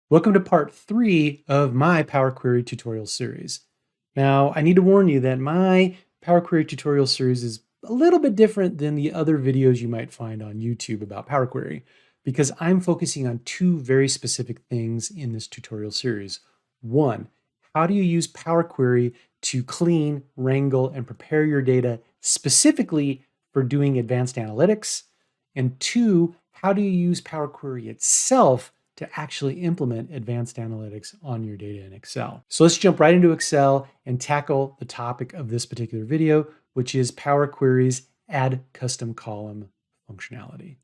Welcome to part 3 of my Power Query tutorial series. Now, I need to warn you that my Power Query tutorial series is a little bit different than the other videos you might find on YouTube about Power Query because I'm focusing on two very specific things in this tutorial series. One, how do you use Power Query to clean, wrangle, and prepare your data specifically for doing advanced analytics? And two, how do you use Power Query itself to actually implement advanced analytics on your data in Excel? So let's jump right into Excel and tackle the topic of this particular video, which is Power Query's Add Custom Column functionality.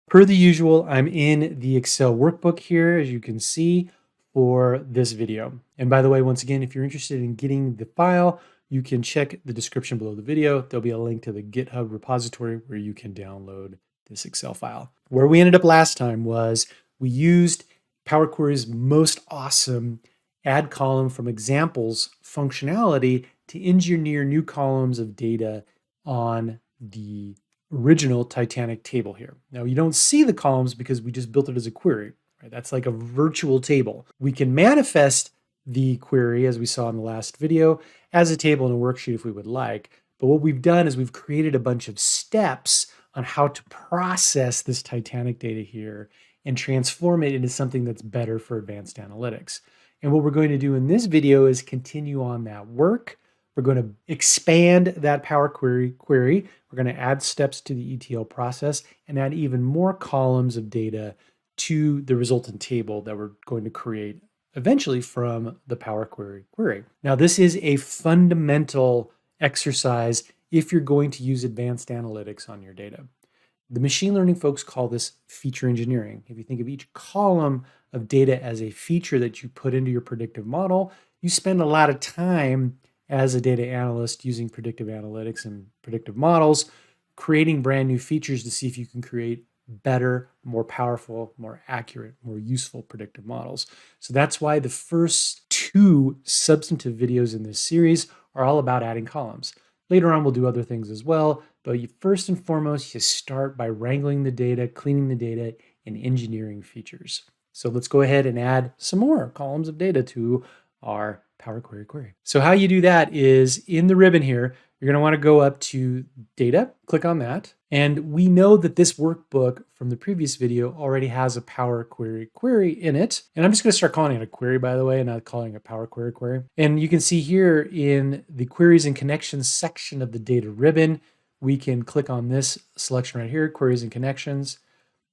Per the usual, I'm in the Excel workbook here, as you can see, for this video. And by the way, once again, if you're interested in getting the file, you can check the description below the video. There'll be a link to the GitHub repository where you can download this Excel file. Where we ended up last time was we used Power Query's most awesome add column from examples functionality to engineer new columns of data on the original Titanic table here. Now you don't see the columns because we just built it as a query, right? That's like a virtual table. We can manifest the query, as we saw in the last video, as a table in a worksheet if we would like. But what we've done is we've created a bunch of steps on how to process this Titanic data here and transform it into something that's better for advanced analytics. And what we're going to do in this video is continue on that work. We're going to expand that Power Query. We're going to add steps to the ETL process and add even more columns of data to the resultant table that we're going to create eventually from the Power Query query. Now, this is a fundamental exercise if you're going to use advanced analytics on your data. The machine learning folks call this feature engineering. If you think of each column of data as a feature that you put into your predictive model, you spend a lot of time as a data analyst using predictive analytics and predictive models, creating brand new features to see if you can create better, more powerful, more accurate, more useful predictive models. So that's why the first two substantive videos in this series are all about adding columns. Later on, we'll do other things as well, but first and foremost, you start by wrangling the data, cleaning the data, and engineering features. So let's go ahead and add some more columns of data to our Power Query query. So how you do that is in the ribbon here, you're going to want to go up to data, click on that. And we know that this workbook from the previous video already has a Power Query query in it. And I'm just going to start calling it a query, by the way, and not calling it Power Query query. And you can see here in the queries and connections section of the data ribbon, we can click on this selection right here, queries and connections,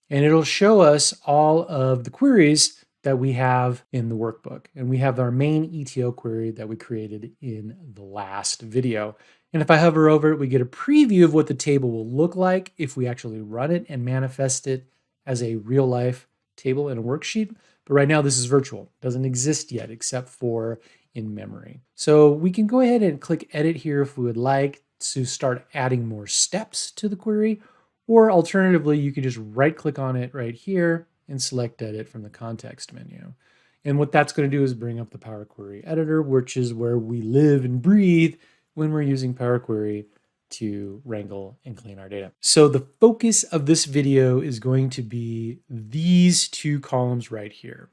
and it'll show us all of the queries that we have in the workbook. And we have our main ETL query that we created in the last video. And if I hover over it, we get a preview of what the table will look like if we actually run it and manifest it as a real life table in a worksheet. But right now this is virtual, it doesn't exist yet except for in memory. So we can go ahead and click edit here if we would like to start adding more steps to the query, or alternatively, you can just right click on it right here and select edit from the context menu. And what that's going to do is bring up the Power Query editor, which is where we live and breathe when we're using Power Query to wrangle and clean our data. So the focus of this video is going to be these two columns right here.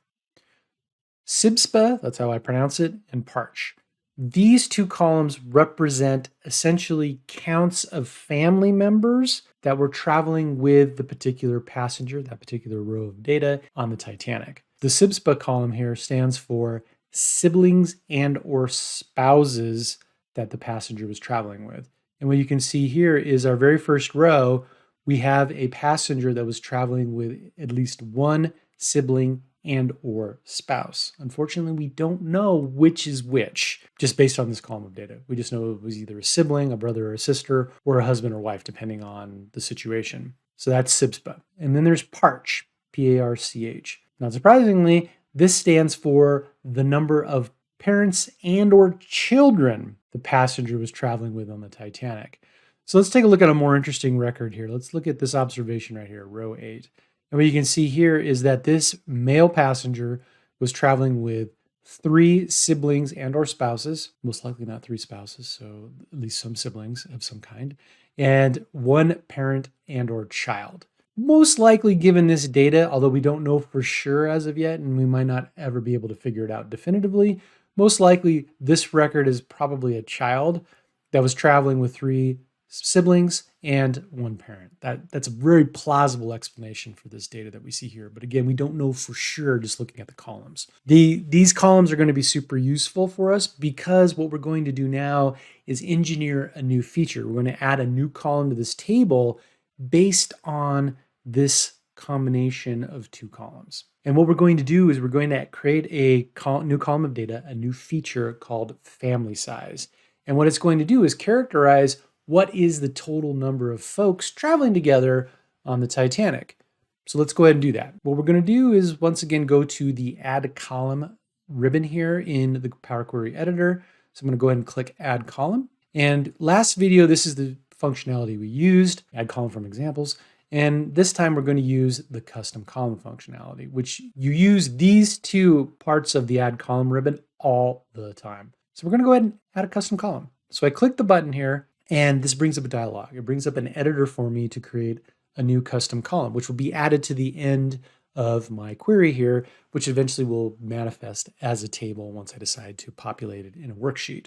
SIBSPA, that's how I pronounce it, and Parch. These two columns represent essentially counts of family members that were traveling with the particular passenger, that particular row of data on the Titanic. The SIBSPA column here stands for siblings and or spouses that the passenger was traveling with. And what you can see here is our very first row, we have a passenger that was traveling with at least one sibling and or spouse. Unfortunately, we don't know which is which just based on this column of data. We just know it was either a sibling, a brother or a sister, or a husband or wife, depending on the situation. So that's SIBSPA. And then there's Parch, P-A-R-C-H. Not surprisingly, this stands for the number of parents and or children the passenger was traveling with on the Titanic. So let's take a look at a more interesting record here. Let's look at this observation right here, row 8. And what you can see here is that this male passenger was traveling with 3 siblings and or spouses, most likely not 3 spouses, so at least some siblings of some kind, and 1 parent and or child. Most likely given this data, although we don't know for sure as of yet, and we might not ever be able to figure it out definitively, most likely this record is probably a child that was traveling with three siblings and one parent. That's a very plausible explanation for this data that we see here. But again, we don't know for sure just looking at the columns. These columns are going to be super useful for us because what we're going to do now is engineer a new feature. We're going to add a new column to this table based on this combination of two columns. And what we're going to do is we're going to create a new column of data, a new feature called family size. And what it's going to do is characterize what is the total number of folks traveling together on the Titanic. So let's go ahead and do that. What we're going to do is once again go to the Add Column ribbon here in the Power Query Editor. So I'm going to go ahead and click Add Column. And last video, this is the functionality we used, Add Column from Examples. And this time we're going to use the custom column functionality, which you use these two parts of the Add Column ribbon all the time. So we're going to go ahead and add a custom column. So I click the button here and this brings up a dialog. It brings up an editor for me to create a new custom column, which will be added to the end of my query here, which eventually will manifest as a table once I decide to populate it in a worksheet.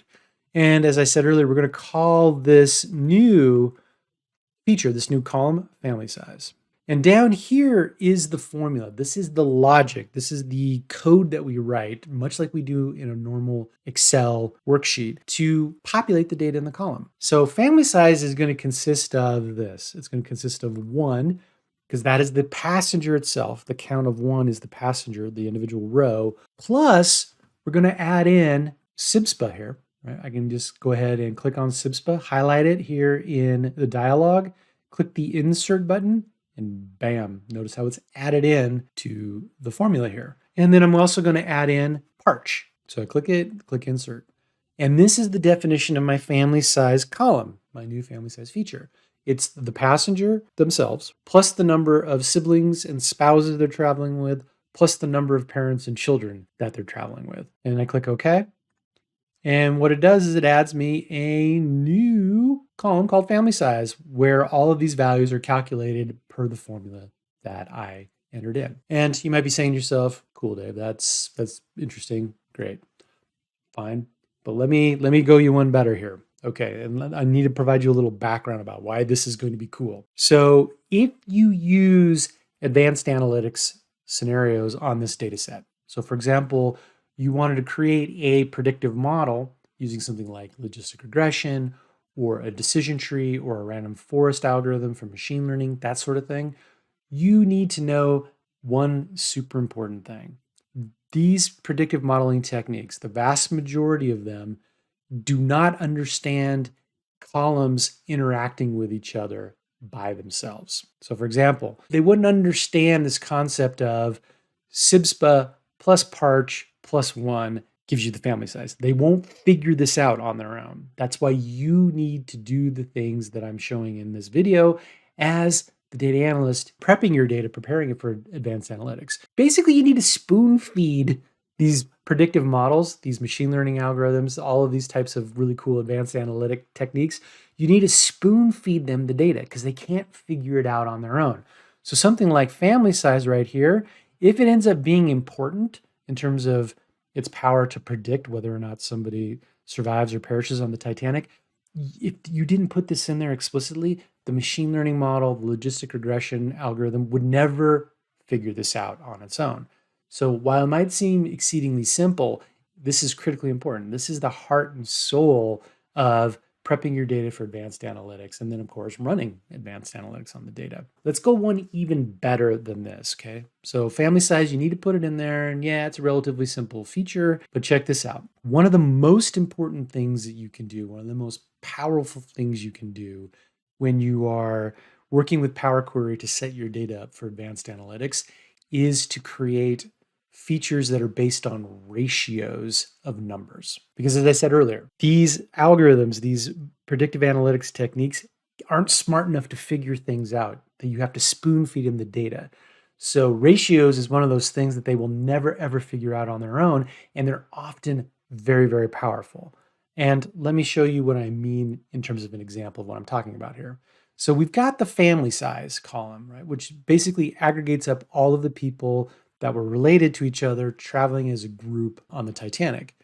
And as I said earlier, we're going to call this new feature, this new column, family size. And down here is the formula. This is the logic. This is the code that we write, much like we do in a normal Excel worksheet, to populate the data in the column. So family size is going to consist of this. It's going to consist of 1, because that is the passenger itself. The count of 1 is the passenger, the individual row, plus we're going to add in SIBSPA here. Right? I can just go ahead and click on SIBSPA, highlight it here in the dialog, click the insert button, and bam, notice how it's added in to the formula here. And then I'm also going to add in parch. So I click it, click insert. And this is the definition of my family size column, my new family size feature. It's the passenger themselves, plus the number of siblings and spouses they're traveling with, plus the number of parents and children that they're traveling with. And I click OK. And what it does is it adds me a new column called family size, where all of these values are calculated per the formula that I entered in. And you might be saying to yourself, cool, Dave, that's interesting. Great. Fine. But let me go you one better here. Okay, and I need to provide you a little background about why this is going to be cool. So if you use advanced analytics scenarios on this data set, so for example, you wanted to create a predictive model using something like logistic regression or a decision tree or a random forest algorithm for machine learning, that sort of thing, you need to know one super important thing. These predictive modeling techniques, the vast majority of them, do not understand columns interacting with each other by themselves. So for example, they wouldn't understand this concept of SIBSPA plus parch plus 1 gives you the family size. They won't figure this out on their own. That's why you need to do the things that I'm showing in this video as the data analyst, prepping your data, preparing it for advanced analytics. Basically, you need to spoon feed these predictive models, these machine learning algorithms, all of these types of really cool advanced analytic techniques. You need to spoon feed them the data because they can't figure it out on their own. So something like family size right here, if it ends up being important in terms of its power to predict whether or not somebody survives or perishes on the Titanic, if you didn't put this in there explicitly, the machine learning model, the logistic regression algorithm would never figure this out on its own. So while it might seem exceedingly simple, this is critically important. This is the heart and soul of prepping your data for advanced analytics, and then of course running advanced analytics on the data. Let's go one even better than this, okay? So family size, you need to put it in there, and yeah, it's a relatively simple feature, but check this out. One of the most important things that you can do, one of the most powerful things you can do when you are working with Power Query to set your data up for advanced analytics is to create features that are based on ratios of numbers. Because as I said earlier, these algorithms, these predictive analytics techniques aren't smart enough to figure things out, that you have to spoon feed them the data. So ratios is one of those things that they will never ever figure out on their own, and they're often very, very powerful. And let me show you what I mean in terms of an example of what I'm talking about here. So we've got the family size column, right, which basically aggregates up all of the people that were related to each other traveling as a group on the Titanic.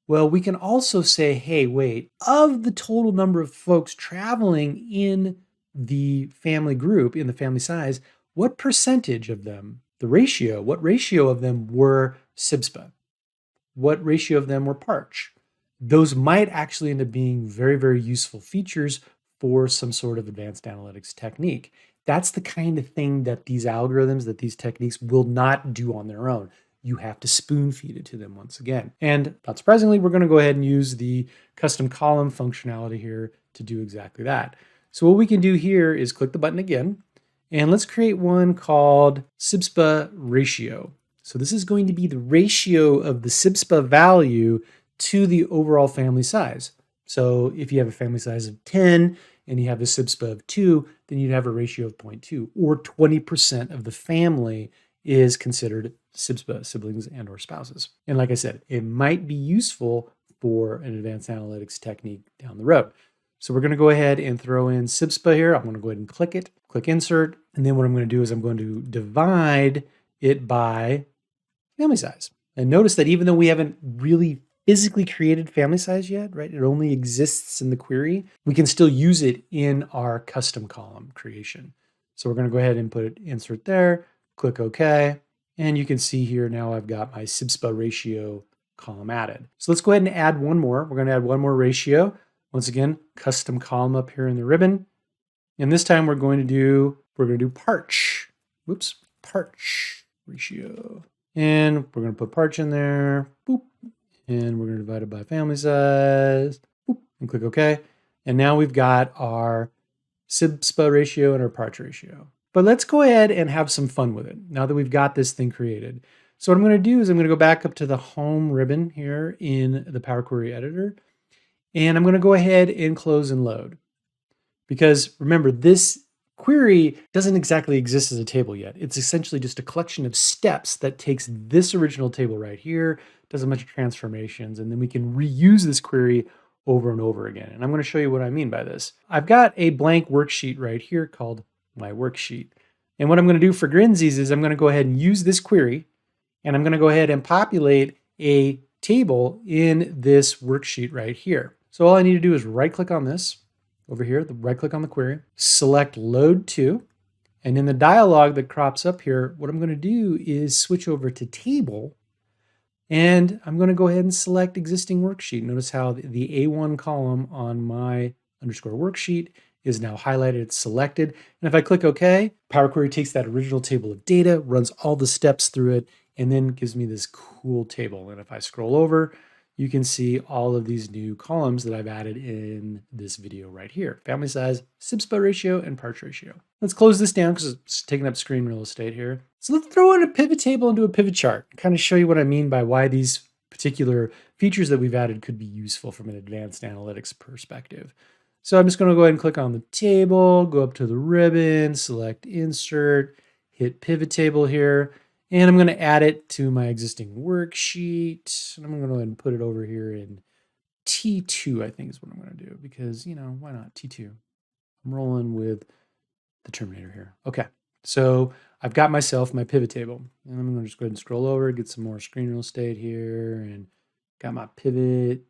Well, we can also say, hey, wait, of the total number of folks traveling in the family group, in the family size, what percentage of them, what ratio of them were SIBSPA? What ratio of them were Parch? Those might actually end up being very, very useful features for some sort of advanced analytics technique. That's the kind of thing that these algorithms, that these techniques will not do on their own. You have to spoon feed it to them once again. And not surprisingly, we're going to go ahead and use the custom column functionality here to do exactly that. So what we can do here is click the button again, and let's create one called SIBSPA ratio. So this is going to be the ratio of the SIBSPA value to the overall family size. So if you have a family size of 10 and you have a SIBSPA of 2, then you'd have a ratio of 0.2, or 20% of the family is considered SIBSPA, siblings and or spouses. And like I said, it might be useful for an advanced analytics technique down the road. So we're going to go ahead and throw in SIBSPA here. I'm going to go ahead and click it, click insert. And then what I'm going to do is I'm going to divide it by family size. And notice that even though we haven't really physically created family size yet, right? It only exists in the query. We can still use it in our custom column creation. So we're going to go ahead and put it insert there, click OK. And you can see here now I've got my SIBSPA ratio column added. So let's go ahead and add one more. We're going to add one more ratio. Once again, custom column up here in the ribbon. And this time we're going to do Parch. Whoops, Parch ratio. And we're going to put Parch in there. Boop. And we're going to divide it by family size. Boop. And click OK. And now we've got our SIBSPA ratio and our Parch ratio. But let's go ahead and have some fun with it now that we've got this thing created. So what I'm going to do is I'm going to go back up to the home ribbon here in the Power Query editor. And I'm going to go ahead and close and load. Because remember, this query doesn't exactly exist as a table yet. It's essentially just a collection of steps that takes this original table right here, does a bunch of transformations, and then we can reuse this query over and over again. And I'm going to show you what I mean by this. I've got a blank worksheet right here called my worksheet. And what I'm going to do for Grinsies is I'm going to go ahead and use this query, and I'm going to go ahead and populate a table in this worksheet right here. So all I need to do is right-click on this over here, right-click on the query, select Load To, and in the dialog that crops up here, what I'm going to do is switch over to Table, and I'm going to go ahead and select Existing Worksheet. Notice how the A1 column on my underscore worksheet is now highlighted, it's selected. And if I click OK, Power Query takes that original table of data, runs all the steps through it, and then gives me this cool table. And if I scroll over, you can see all of these new columns that I've added in this video right here. Family size, SIBSPA ratio, and Parch ratio. Let's close this down because it's taking up screen real estate here. So let's throw in a pivot table into a pivot chart, kind of show you what I mean by why these particular features that we've added could be useful from an advanced analytics perspective. So I'm just going to go ahead and click on the table, go up to the ribbon, select Insert, hit Pivot Table here. And I'm going to add it to my existing worksheet. And I'm going to go ahead and put it over here in T2, I think is what I'm going to do. Because, you know, why not T2? I'm rolling with the Terminator here. Okay, so I've got myself my pivot table. And I'm going to just go ahead and scroll over, get some more screen real estate here. And got my pivot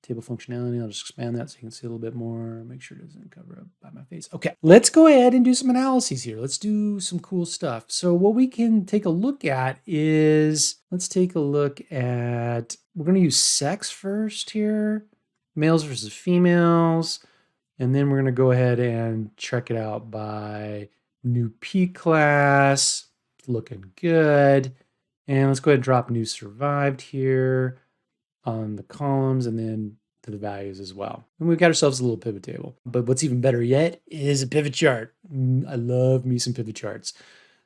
table functionality. I'll just expand that so you can see a little bit more. Make sure it doesn't cover up by my face. Okay, let's go ahead and do some analyses here. Let's do some cool stuff. So what we can take a look at is, let's take a look at, we're going to use sex first here, males versus females. And then we're going to go ahead and check it out by new P class, looking good. And let's go ahead and drop new survived here on the columns and then to the values as well. And we've got ourselves a little pivot table. But what's even better yet is a pivot chart. I love me some pivot charts.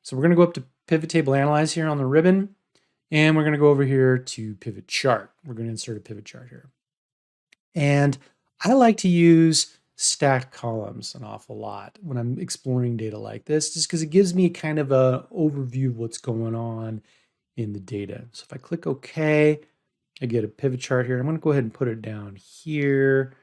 So we're going to go up to Pivot Table Analyze here on the ribbon. And we're going to go over here to Pivot Chart. We're going to insert a pivot chart here. And I like to use stacked columns an awful lot when I'm exploring data like this, just because it gives me kind of an overview of what's going on in the data. So if I click OK, I get a pivot chart here. I'm going to go ahead and put it down here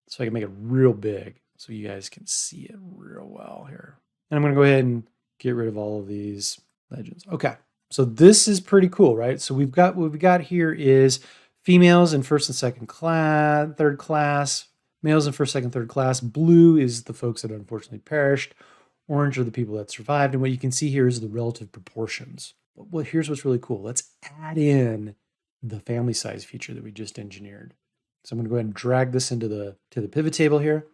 so I can make it real big. so you guys can see it real well here. And I'm going to go ahead and get rid of all of these legends. Okay, so this is pretty cool, right? So we've got what we got here is females in first and second class, third class, males in first, second, third class. Blue is the folks that unfortunately perished. Orange are the people that survived. And what you can see here is the relative proportions. Well, here's what's really cool. Let's add in the family size feature that we just engineered. So I'm going to go ahead and drag this into the pivot table here.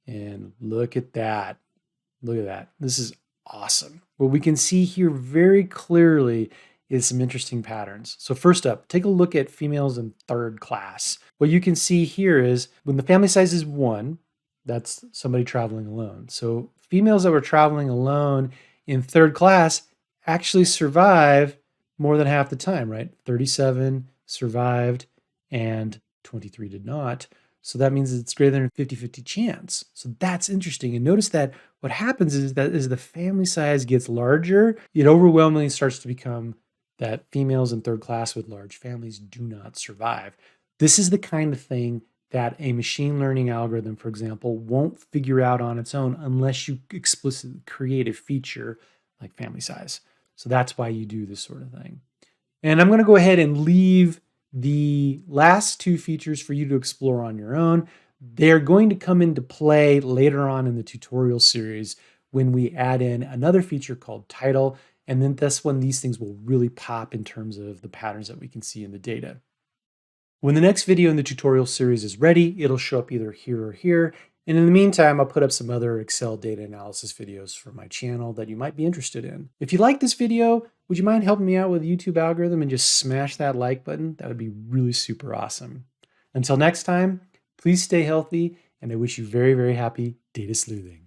And look at that. Look at that. This is awesome. What we can see here very clearly is some interesting patterns. So first up, take a look at females in third class. What you can see here is when the family size is 1, that's somebody traveling alone. So females that were traveling alone in third class actually survive more than half the time, right? 37 survived and 23 did not. So that means it's greater than a 50-50 chance. So that's interesting. And notice that what happens is that as the family size gets larger, it overwhelmingly starts to become that females in third class with large families do not survive. This is the kind of thing that a machine learning algorithm, for example, won't figure out on its own unless you explicitly create a feature like family size. So that's why you do this sort of thing. And I'm going to go ahead and leave the last 2 features for you to explore on your own. They're going to come into play later on in the tutorial series when we add in another feature called title. And then that's when these things will really pop in terms of the patterns that we can see in the data. When the next video in the tutorial series is ready, it'll show up either here or here. And in the meantime, I'll put up some other Excel data analysis videos for my channel that you might be interested in. If you like this video, would you mind helping me out with the YouTube algorithm and just smash that like button? That would be really super awesome. Until next time, please stay healthy, and I wish you very, very happy data sleuthing.